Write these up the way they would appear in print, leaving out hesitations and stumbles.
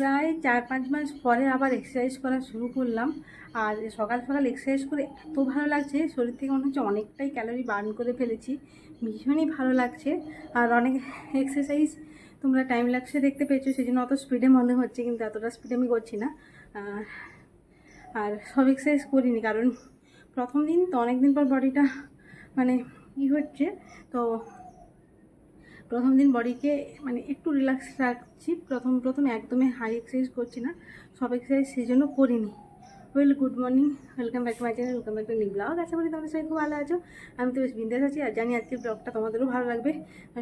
প্রায় 4-5 মাস পরে আবার এক্সারসাইজ করা শুরু করলাম। আর সকাল সকাল এক্সারসাইজ করে এত ভালো লাগছে, শরীর থেকে মনে হচ্ছে অনেকটাই ক্যালোরি বার্ন করে ফেলেছি। ভীষণই ভালো লাগছে। আর অনেক এক্সারসাইজ তোমরা টাইম লাগছে দেখতে পেয়েছো, সেই জন্য অত স্পিডে মনে হচ্ছে, কিন্তু এতটা স্পিডে আমি করছি না। আর সব এক্সারসাইজ করিনি, কারণ প্রথম দিন তো, অনেক দিন পর বডিটা মানে হচ্ছে, তো প্রথম দিন বডিকে মানে একটু রিল্যাক্স রাখছি। প্রথম একদমই হাই এক্সারসাইজ করছি না, সব এক্সারসাইজ সেই জন্য করিনি। Good morning, welcome back to my channel, welcome back to new blog. আশা করি তোমাদের সবাই খুব ভালো আছো। আমি তো বেশ বিন্দাস আছি, আর জানি আজকের ব্লগটা তোমাদেরও ভালো লাগবে।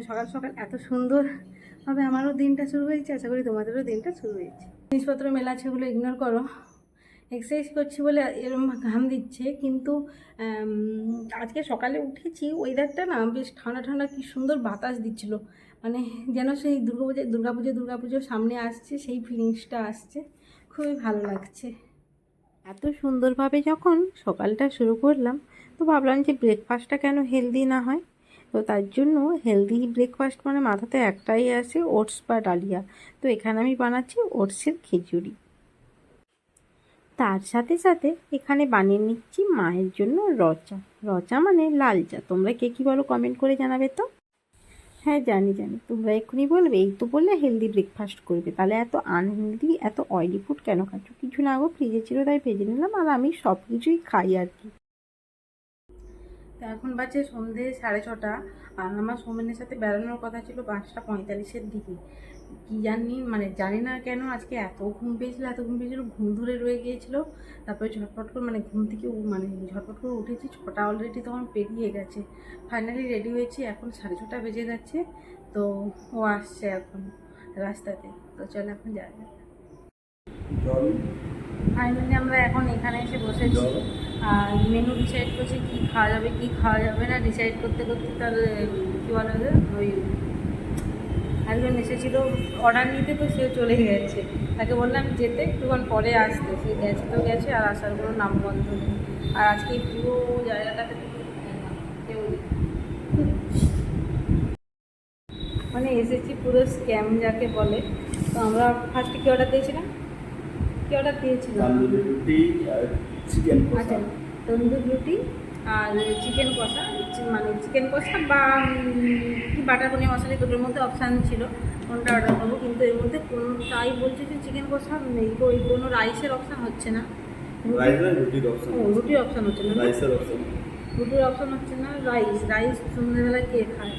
সকাল সকাল এত সুন্দরভাবে আমারও দিনটা শুরু হয়েছে, আশা করি তোমাদেরও দিনটা শুরু হয়েছে। জিনিসপত্র মেলা আছে, ওগুলো ইগনোর করো। এক্সারসাইজ করছি বলে এরকম ঘাম দিচ্ছে, কিন্তু আজকে সকালে উঠেছি, ওয়েদারটা না বেশ ঠান্ডা ঠান্ডা, কি সুন্দর বাতাস দিচ্ছিলো, মানে যেন সেই দুর্গাপুজো সামনে আসছে, সেই ফিলিংসটা আসছে, খুবই ভালো লাগছে। এত সুন্দরভাবে যখন সকালটা শুরু করলাম, তো ভাবলাম যে ব্রেকফাস্টটা কেন হেলদি না হয়। তো তার জন্য হেলদি ব্রেকফাস্ট মানে মাথাতে একটাই আসে, ওটস বা ডালিয়া। তো এখানে আমি বানাচ্ছি ওটসের খিচুড়ি। তার সাথে সাথে এখানে বানিয়ে নিচ্ছি মায়ের জন্য রচা। রচা মানে লাল চা, তোমরা কে কী বলো কমেন্ট করে জানাবে তো। হ্যাঁ জানি তোমরা এক্ষুনি বলবে, এই তো বললে হেলদি ব্রেকফাস্ট করবে, তাহলে এত আনহেলদি এত অয়েলি ফুড কেন খাচ্ছ? কিছু না গো, ফ্রিজে ছিল তাই ভেজে নিলাম, আর আমি সব কিছুই খাই আর কি। তো এখন বাজে সন্ধ্যে 6:30, আর আমার সোমেনের সাথে বেড়ানোর কথা ছিল 5:45-এর দিকে। কি জানি না কেন আজকে এত ঘুম পেয়েছিল, ঘুম ধরে রয়ে গিয়েছিল। তারপরে ঝটপট করে ঝটপট করে উঠেছি, 6টা অলরেডি তখন পেরিয়ে গেছে। ফাইনালি রেডি হয়েছি, এখন 6:30 বেজে যাচ্ছে। তো ও আসছে এখন রাস্তাতে, তো চল এখন যাওয়া যাক। ফাইনালি আমরা এখন এখানে এসে বসেছি, আর মেনু ডিসাইড করছি কী খাওয়া যাবে না। ডিসাইড করতে তার কী বলা যায়, ওই একজন এসেছিল অর্ডার নিতে, তো সে চলে গেছে। তাকে বললাম যেতে, একটুক্ষণ পরে আসতে, সে গেছে আর আসার কোনো নামগন্ধ নেই। আর আজকে এই পুরো জায়গাটাতে কেউ মানে এসেছি পুরো স্ক্যাম যাকে বলে। তো আমরা ফার্স্টে কী অর্ডার দিয়েছিলাম? তন্দুরি রুটি আর চিকেন কষা। আচ্ছা, তন্দুর রুটি আর চিকেন কষা, মানে চিকেন কষা বা কি বাটার পনির মশলা, দুটোর মধ্যে অপশান ছিল কোনটা অর্ডার করবো, কিন্তু এর মধ্যে কোনোটাই বলছে যে চিকেন কষা নেই, ওই কোনো রাইসের অপশান হচ্ছে না। রুটির অপশন হচ্ছে না, রাইসের অপশন। রুটির অপশান হচ্ছে না, রাইস সন্ধ্যেবেলা কে খায়?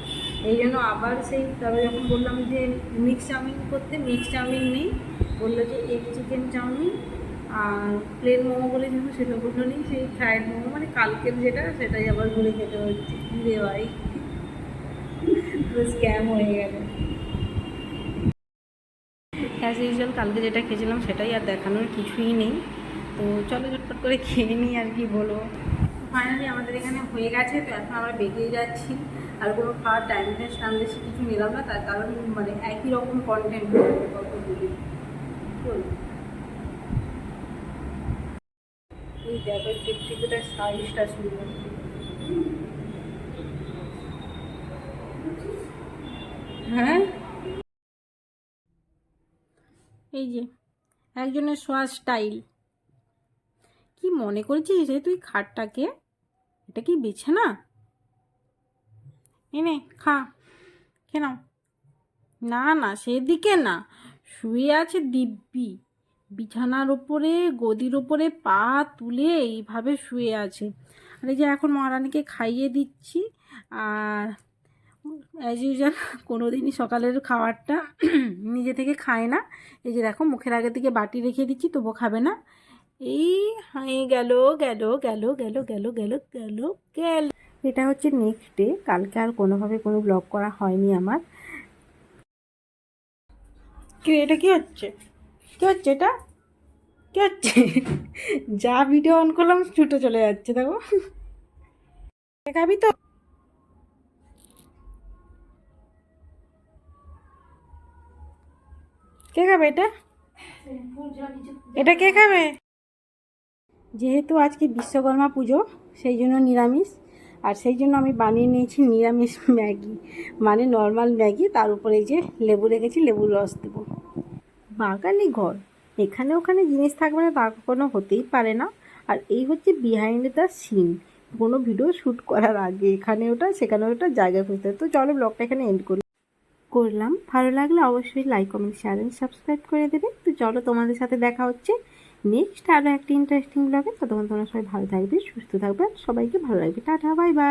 এই জন্য আবার তারপরে যখন বললাম যে মিক্স চাউমিন করতে, মিক্স চাউমিন নেই, বললো যে এগ চিকেন চাউমিন আর প্লেন মোমো বলে যেন সেটা বললো নেই, সেই ফ্রাইড মোমো মানে কালকের যেটা, সেটাই আবার ঘুরে খেতে হচ্ছে। কী রে ভাই, পুরো স্ক্যাম হয়ে গেল। অ্যাজ ইউজুয়াল কালকে যেটা খেয়েছিলাম সেটাই, আর দেখানোর কিছুই নেই। তো চলো ঝটপট করে খেয়ে নিই, আর কি বলবো। ফাইনালি আমাদের এখানে হয়ে গেছে, তো এখন আমরা বেরিয়ে যাচ্ছি। আর কোনো খাওয়ার টাইম বেশি কিছু নিলাম না, তার কারণ মানে একই রকম কন্টেন্ট এই দেখো টিকটিকিটার সাইজটা সুন্দর। হ্যাঁ, এই যে একজনের শোয়ার স্টাইল। কি মনে করছিস রে তুই খাটটাকে? এটা কি বিছানা? এনে খা, খেয়ে নাও। না সেদিকে না, শুয়ে আছে দিব্যি বিছানার ওপরে, গদির ওপরে পা তুলে এইভাবে শুয়ে আছে। আর এই যে এখন মহারানীকে খাইয়ে দিচ্ছি। আর অ্যাজ ইউজুয়াল কোনো দিনই সকালের খাবারটা নিজে থেকে খায় না। এই যে দেখো মুখের আগের দিকে বাটি রেখে দিচ্ছি, তবুও খাবে না। এই হয়ে গেল। এটা হচ্ছে নেক্সট ডে, কালকে আর কোনোভাবে কোনো ব্লগ করা হয়নি আমার। এটা কি হচ্ছে এটা কি হচ্ছে? যা ভিডিও অন করলাম ছুটে চলে যাচ্ছে, দেখো। খাবি তো? কে খাবে এটা? এটা কে খাবে? যেহেতু আজকে বিশ্বকর্মা পুজো, সেই জন্য নিরামিষ। আর সেই জন্য আমি বানিয়ে নিয়েছি নিরামিষ ম্যাগি, মানে নর্মাল ম্যাগি, তার উপরে এই যে লেবু রেখেছি, লেবুর রস দেবো। বাঙালি ঘর, এখানে ওখানে জিনিস থাকবে না তা কখনো হতেই পারে না। আর এই হচ্ছে বিহাইন্ড দ্য সিন, কোনো ভিডিও শ্যুট করার আগে এখানে ওটা সেখানে ওটা জায়গা খুঁজতে হয়। তো চলো ব্লগটা এখানে এন্ড করলাম। ভালো লাগলে অবশ্যই like comment share and subscribe করে দেবে। তো চলো তোমাদের সাথে দেখা হচ্ছে নেক্সট আরও একটা ইন্টারেস্টিং ব্লগে। ততক্ষণ তোমরা সবাই ভালো থাকবে, সুস্থ থাকবে, আর সবাইকে ভালো লাগবে। Tata, bye bye.